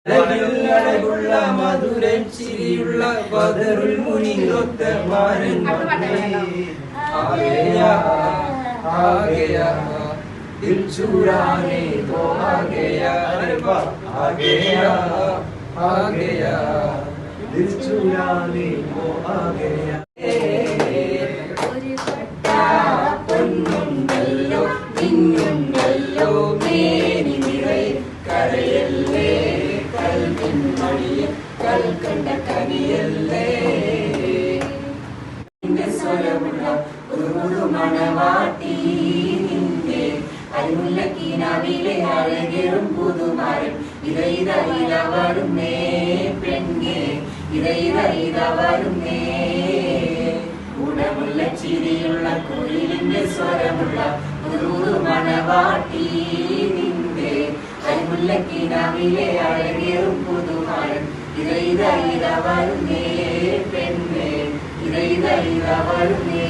അഴകുള്ള മധുരം ചിരിയുള്ള ബദറുൽ മുനിയൊത്ത മാരൻ दिल चुराने को आ गया अरे वाह आ गया दिल चुराने को आ गया പൊന്നുണ്ടല്ലോ മിന്നുണ്ടല്ലോ മേനി നിറയെ കരയല്ലേ കൽവിൻ മണിയെ കൽക്കണ്ട കനിയല്ലേ നിന്റെ സ്വരമുള്ള ഒരു മണവാട്ടി നിന്റെ അരിമുല്ലക്കിനാവിലെ അഴകേറും പുതുമാരൻ ഇത വരുന്നേ പെണ്ണേ ഇത വരുന്നേ ഉടമുള്ള ചിരിയുള്ള കുയിലിന്റെ സ്വരമുള്ള ഒരു മണവാട്ടി നിന്റെ അരിമുല്ലക്കിനാവിലെ അഴകേറും പുതുമാരൻ ഇത വരുന്നേ പെണ്ണേ ഇത വരുന്നേ